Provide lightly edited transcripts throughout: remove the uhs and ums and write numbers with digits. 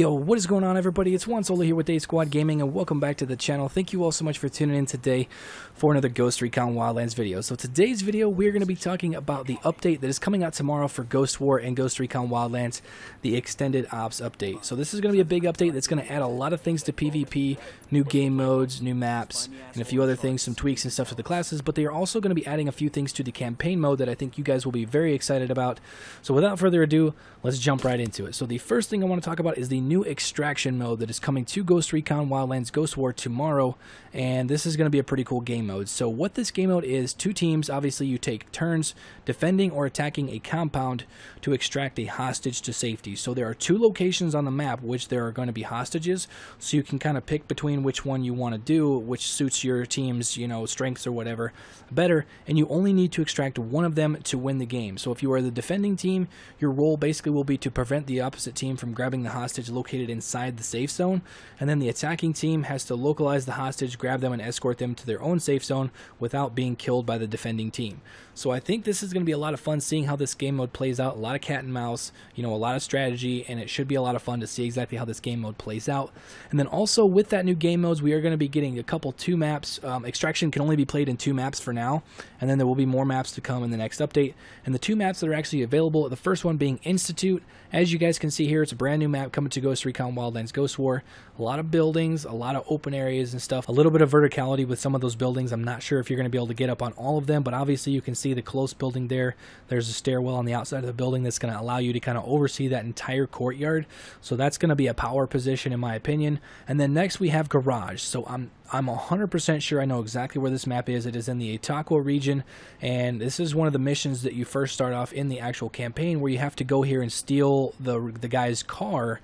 Yo, what is going on, everybody? It's Juan Solo here with ASQD Gaming, and welcome back to the channel. Thank you all so much for tuning in today for another Ghost Recon Wildlands video. So today's video, we're going to be talking about the update that is coming out tomorrow for Ghost War and Ghost Recon Wildlands, the Extended Ops update. So this is going to be a big update that's going to add a lot of things to PvP, new game modes, new maps, and a few other things, some tweaks and stuff to the classes, but they are also going to be adding a few things to the campaign mode that I think you guys will be very excited about. So without further ado, let's jump right into it. So the first thing I want to talk about is the new extraction mode that is coming to Ghost Recon Wildlands Ghost War tomorrow, and this is going to be a pretty cool game mode. So what this game mode is, two teams, obviously you take turns defending or attacking a compound to extract a hostage to safety. So there are two locations on the map which there are going to be hostages, so you can kind of pick between which one you want to do, which suits your team's, strengths or whatever better, and you only need to extract one of them to win the game. So if you are the defending team, your role basically will be to prevent the opposite team from grabbing the hostage located inside the safe zone, and then the attacking team has to localize the hostage, grab them, and escort them to their own safe zone without being killed by the defending team. So I think this is going to be a lot of fun seeing how this game mode plays out. A lot of cat and mouse, a lot of strategy, and it should be a lot of fun to see exactly how this game mode plays out. And then also with that new game modes, we are going to be getting two maps. Extraction can only be played in 2 maps for now, and then there will be more maps to come in the next update. And the 2 maps that are actually available, the first one being Institute. As you guys can see here, it's a brand new map coming to Ghost Recon Wildlands Ghost War. A lot of buildings, a lot of open areas and stuff. A little bit of verticality with some of those buildings. I'm not sure if you're going to be able to get up on all of them, but obviously you can see the close building there. There's a stairwell on the outside of the building that's going to allow you to kind of oversee that entire courtyard. So that's going to be a power position in my opinion. And then next we have Garage. So I'm 100% sure I know exactly where this map is. It is in the Itaqua region, and this is one of the missions that you first start off in the actual campaign, where you have to go here and steal the guy's car.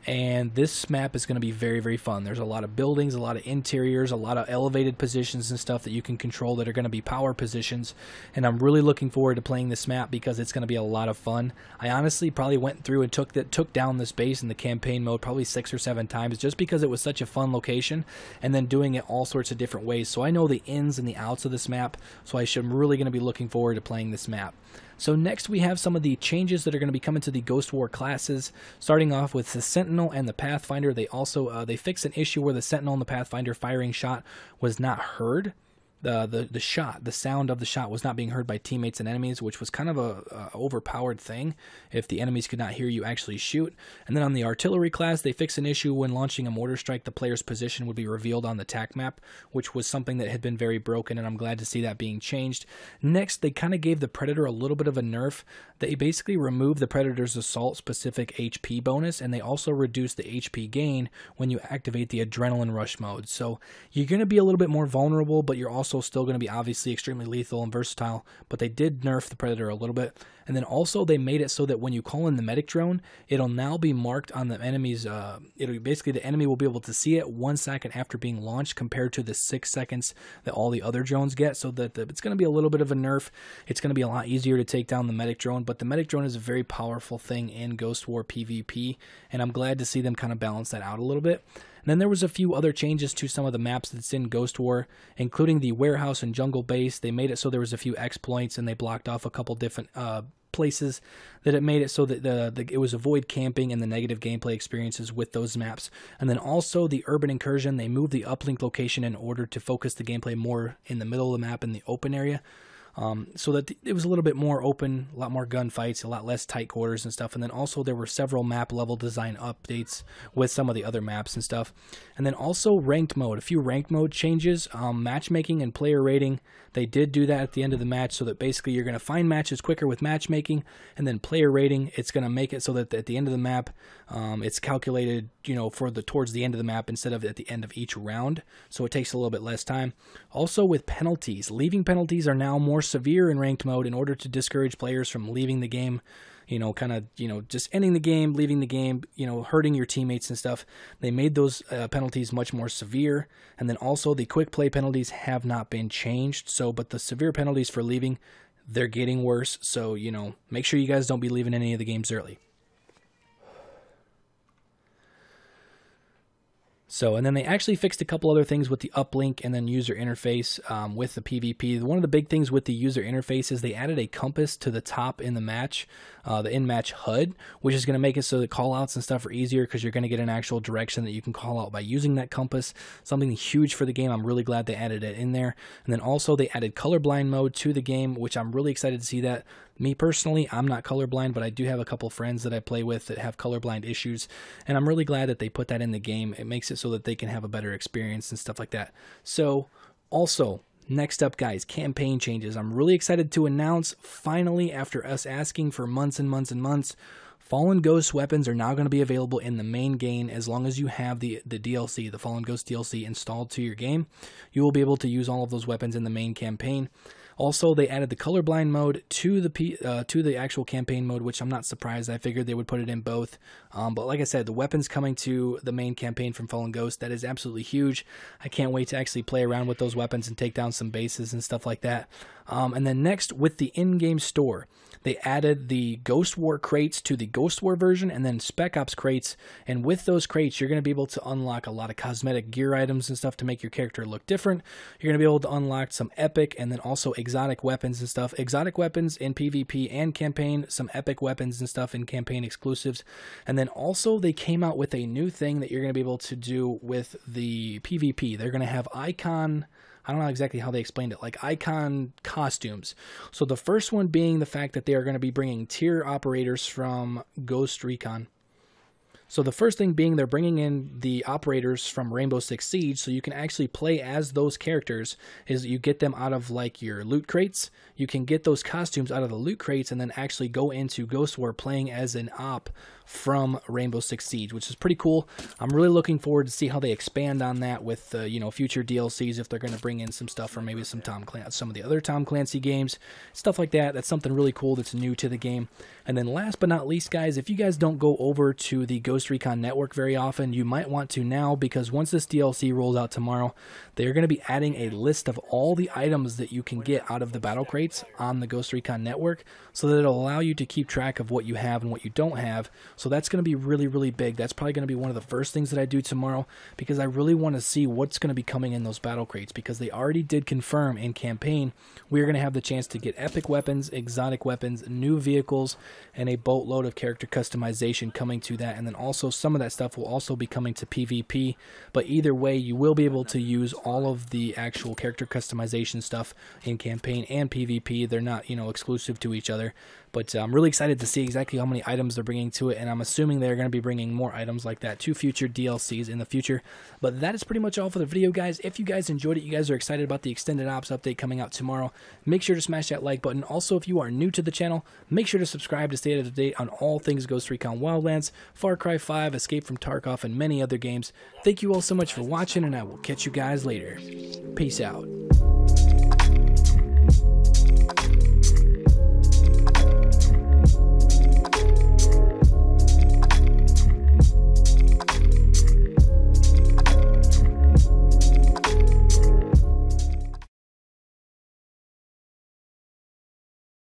And this map is going to be very, very fun. There's a lot of buildings, a lot of interiors, a lot of elevated positions and stuff that you can control that are going to be power positions. And I'm really looking forward to playing this map because it's going to be a lot of fun. I honestly probably went through and took down this base in the campaign mode probably 6 or 7 times just because it was such a fun location, and then doing it all sorts of different ways. So I know the ins and the outs of this map, so I'm really going to be looking forward to playing this map. So next we have some of the changes that are going to be coming to the Ghost War classes, starting off with the Sentinel and the Pathfinder. They also they fixed an issue where the Sentinel and the Pathfinder firing shot was not heard. The sound of the shot was not being heard by teammates and enemies, which was kind of a overpowered thing if the enemies could not hear you actually shoot. And then on the Artillery class, they fixed an issue when launching a mortar strike, the player's position would be revealed on the TAC map, which was something that had been very broken, and I'm glad to see that being changed. Next, they kind of gave the Predator a little bit of a nerf. They basically removed the Predator's assault-specific HP bonus, and they also reduced the HP gain when you activate the Adrenaline Rush mode. So you're going to be a little bit more vulnerable, but you're also still going to be obviously extremely lethal and versatile, but they did nerf the Predator a little bit. And then also they made it so that when you call in the medic drone, it'll now be marked on the enemy's, basically the enemy will be able to see it 1 second after being launched compared to the 6 seconds that all the other drones get, so that it's going to be a little bit of a nerf. It's going to be a lot easier to take down the medic drone, but the medic drone is a very powerful thing in Ghost War PvP, and I'm glad to see them kind of balance that out a little bit. And then there was a few other changes to some of the maps that's in Ghost War, including the warehouse and jungle base. They made it so there was a few exploits, and they blocked off a couple different places that it made it so that it was avoid camping and the negative gameplay experiences with those maps. And then also the urban incursion, they moved the uplink location in order to focus the gameplay more in the middle of the map in the open area. So that it was a little bit more open, a lot more gunfights, a lot less tight quarters and stuff. And then also there were several map level design updates with some of the other maps and stuff. And then also ranked mode, a few ranked mode changes, matchmaking and player rating. They did do that at the end of the match, so that basically you're going to find matches quicker with matchmaking, and then player rating, it's going to make it so that at the end of the map, it's calculated, towards the end of the map instead of at the end of each round. So it takes a little bit less time. Also with penalties, leaving penalties are now more severe in ranked mode in order to discourage players from leaving the game, just ending the game, leaving the game, hurting your teammates and stuff. They made those penalties much more severe. And then also the quick play penalties have not been changed. But the severe penalties for leaving, they're getting worse. So, make sure you guys don't be leaving any of the games early. So, and then they actually fixed a couple other things with the uplink and then user interface with the PvP. One of the big things with the user interface is they added a compass to the top in the match, the in-match HUD, which is going to make it so that callouts and stuff are easier because you're going to get an actual direction that you can call out by using that compass. Something huge for the game. I'm really glad they added it in there. And then also they added colorblind mode to the game, which I'm really excited to see that. Me personally, I'm not colorblind, but I do have a couple friends that I play with that have colorblind issues, and I'm really glad that they put that in the game. It makes it so that they can have a better experience and stuff like that. So, also, next up, guys, campaign changes. I'm really excited to announce, finally, after us asking for months and months and months, Fallen Ghost weapons are now going to be available in the main game as long as you have the DLC, the Fallen Ghost DLC, installed to your game. You will be able to use all of those weapons in the main campaign. Also, they added the colorblind mode to the actual campaign mode, which I'm not surprised. I figured they would put it in both. But like I said, the weapons coming to the main campaign from Fallen Ghost, that is absolutely huge. I can't wait to actually play around with those weapons and take down some bases and stuff like that. And then next, with the in-game store, they added the Ghost War crates to the Ghost War version and then Spec Ops crates. And with those crates, you're going to be able to unlock a lot of cosmetic gear items and stuff to make your character look different. You're going to be able to unlock some epic and then also exotic weapons and stuff. Exotic weapons in PvP and campaign, some epic weapons and stuff in campaign exclusives. And then also they came out with a new thing that you're going to be able to do with the PvP. They're going to have icon... I don't know exactly how they explained it, like icon costumes. So the first one being the fact that they are going to be bringing tier operators from Ghost Recon. So the first thing being they're bringing in the operators from Rainbow Six Siege, so you can actually play as those characters. Is you get them out of like your loot crates. You can get those costumes out of the loot crates and then actually go into Ghost War playing as an op from Rainbow Six Siege, which is pretty cool. I'm really looking forward to see how they expand on that with you know, future DLCs, if they're going to bring in some stuff from maybe some of the other Tom Clancy games, stuff like that. That's something really cool that's new to the game. And then last but not least, guys, if you guys don't go over to the Ghost Recon Network very often, you might want to now, because once this DLC rolls out tomorrow, they're going to be adding a list of all the items that you can get out of the battle crates on the Ghost Recon Network, so that it'll allow you to keep track of what you have and what you don't have. So that's going to be really, really big. That's probably going to be one of the first things that I do tomorrow, because I really want to see what's going to be coming in those battle crates, because they already did confirm in campaign we're going to have the chance to get epic weapons, exotic weapons, new vehicles, and a boatload of character customization coming to that. And then also some of that stuff will also be coming to PvP, but either way you will be able to use all of the actual character customization stuff in campaign and PvP. They're not, you know, exclusive to each other. But I'm really excited to see exactly how many items they're bringing to it, and I'm assuming they're going to be bringing more items like that to future DLCs in the future. But that is pretty much all for the video, guys. If you guys enjoyed it, you guys are excited about the Extended Ops update coming out tomorrow, make sure to smash that like button. Also, if you are new to the channel, make sure to subscribe to stay up to date on all things Ghost Recon Wildlands, Far Cry 5, Escape from Tarkov, and many other games. Thank you all so much for watching, and I will catch you guys later. Peace out.